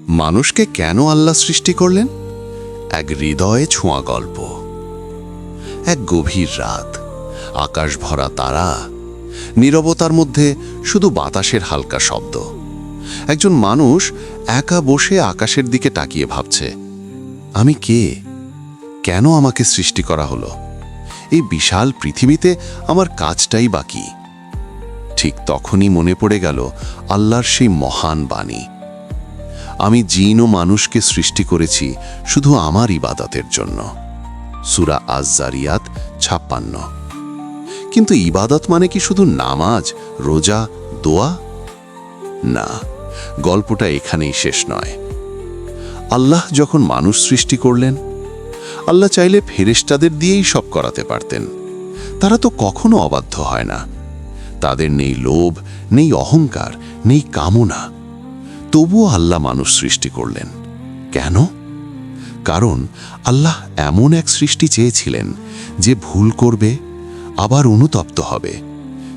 মানুষকে কেন আল্লাহ সৃষ্টি করলেন? এক হৃদয়ে ছোঁয়া গল্প। এক গভীর রাত, আকাশ ভরা তারা, নীরবতার মধ্যে শুধু বাতাসের হালকা শব্দ। একজন মানুষ একা বসে আকাশের দিকে তাকিয়ে ভাবছে, আমি কে? কেন আমাকে সৃষ্টি করা হলো? এই বিশাল পৃথিবীতে আমার কাজটাই বাকি। ঠিক তখনই মনে পড়ে গেল আল্লাহর সেই মহান বাণী, আমি জিন ও মানুষকে সৃষ্টি করেছি শুধু আমার ইবাদতের জন্য। সূরা আজ-জারিয়াত ৫৬। কিন্তু ইবাদত মানে কি শুধু নামাজ, রোজা, দোয়া? না, গল্পটা এখানেই শেষ নয়। আল্লাহ যখন মানুষ সৃষ্টি করলেন, আল্লাহ চাইলে ফেরেশতাদের দিয়েই সব করাতে পারতেন। তারা তো কখনো অবাধ্য হয় না। তাদের নেই লোভ, নেই অহংকার, নেই কামনা। তবুও আল্লাহ মানুষ সৃষ্টি করলেন। কেন? কারণ আল্লাহ এমন এক সৃষ্টি চেয়েছিলেন যে ভুল করবে, আবার অনুতপ্ত হবে,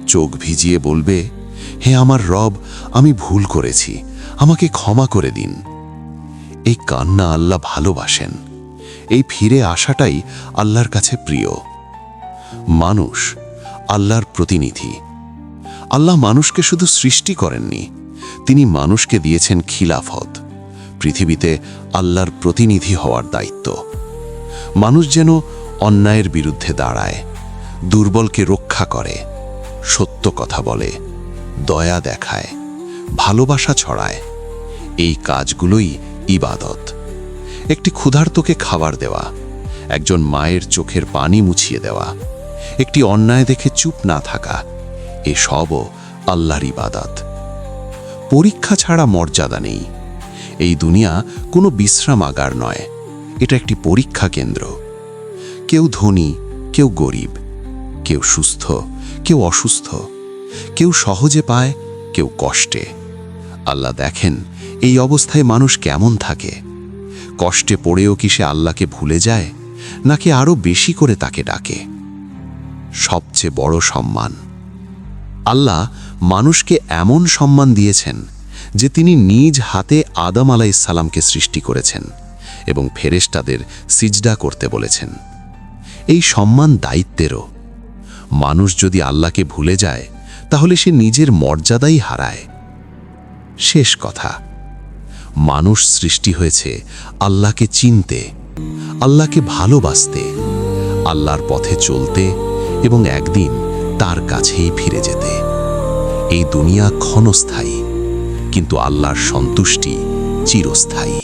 চোখ ভিজিয়ে বলবে, হে আমার রব, আমি ভুল করেছি, আমাকে ক্ষমা করে দিন। এই কান্না আল্লাহ ভালোবাসেন। এই ফিরে আসাটাই আল্লাহর কাছে প্রিয়। মানুষ আল্লাহর প্রতিনিধি। আল্লাহ মানুষকে শুধু সৃষ্টি করেননি, তিনি মানুষকে দিয়েছেন খিলাফত, পৃথিবীতে আল্লাহর প্রতিনিধি হওয়ার দায়িত্ব। মানুষ যেন অন্যায়ের বিরুদ্ধে দাঁড়ায়, দুর্বলকে রক্ষা করে, সত্য কথা বলে, দয়া দেখায়, ভালোবাসা ছড়ায়। এই কাজগুলোই ইবাদত। একটি ক্ষুধার্তকে খাবার দেওয়া, একজন মায়ের চোখের পানি মুছিয়ে দেওয়া, একটি অন্যায় দেখে চুপ না থাকা, এসবও আল্লাহর ইবাদত। পরীক্ষা ছাড়া মর্যাদা নেই। এই দুনিয়া কোনো বিশ্রামাগার নয়, এটা একটি পরীক্ষা কেন্দ্র। কেউ ধনী, কেউ গরিব, কেউ সুস্থ, কেউ অসুস্থ, কেউ সহজে পায়, কেউ কষ্টে। আল্লাহ দেখেন এই অবস্থায় মানুষ কেমন থাকে। কষ্টে পড়েও কি সে আল্লাহকে ভুলে যায়, নাকি আরও বেশি করে তাকে ডাকে? সবচেয়ে বড় সম্মান। আল্লাহ মানুষকে এমন সম্মান দিয়েছেন যে তিনি নিজ হাতে আদম আলাইহিস সালামকে সৃষ্টি করেছেন এবং ফেরেশতাদের সিজদা করতে বলেছেন। এই সম্মান দায়িত্বেরও। মানুষ যদি আল্লাহকে ভুলে যায়, তাহলে সে নিজের মর্যাদাই হারায়। শেষ কথা, মানুষ সৃষ্টি হয়েছে আল্লাহকে চিনতে, আল্লাহকে ভালোবাসতে, আল্লাহর পথে চলতে এবং একদিন তার কাছেই ফিরে যেতে। এই দুনিয়া ক্ষণস্থায়ী, কিন্তু আল্লাহর সন্তুষ্টি চিরস্থায়ী।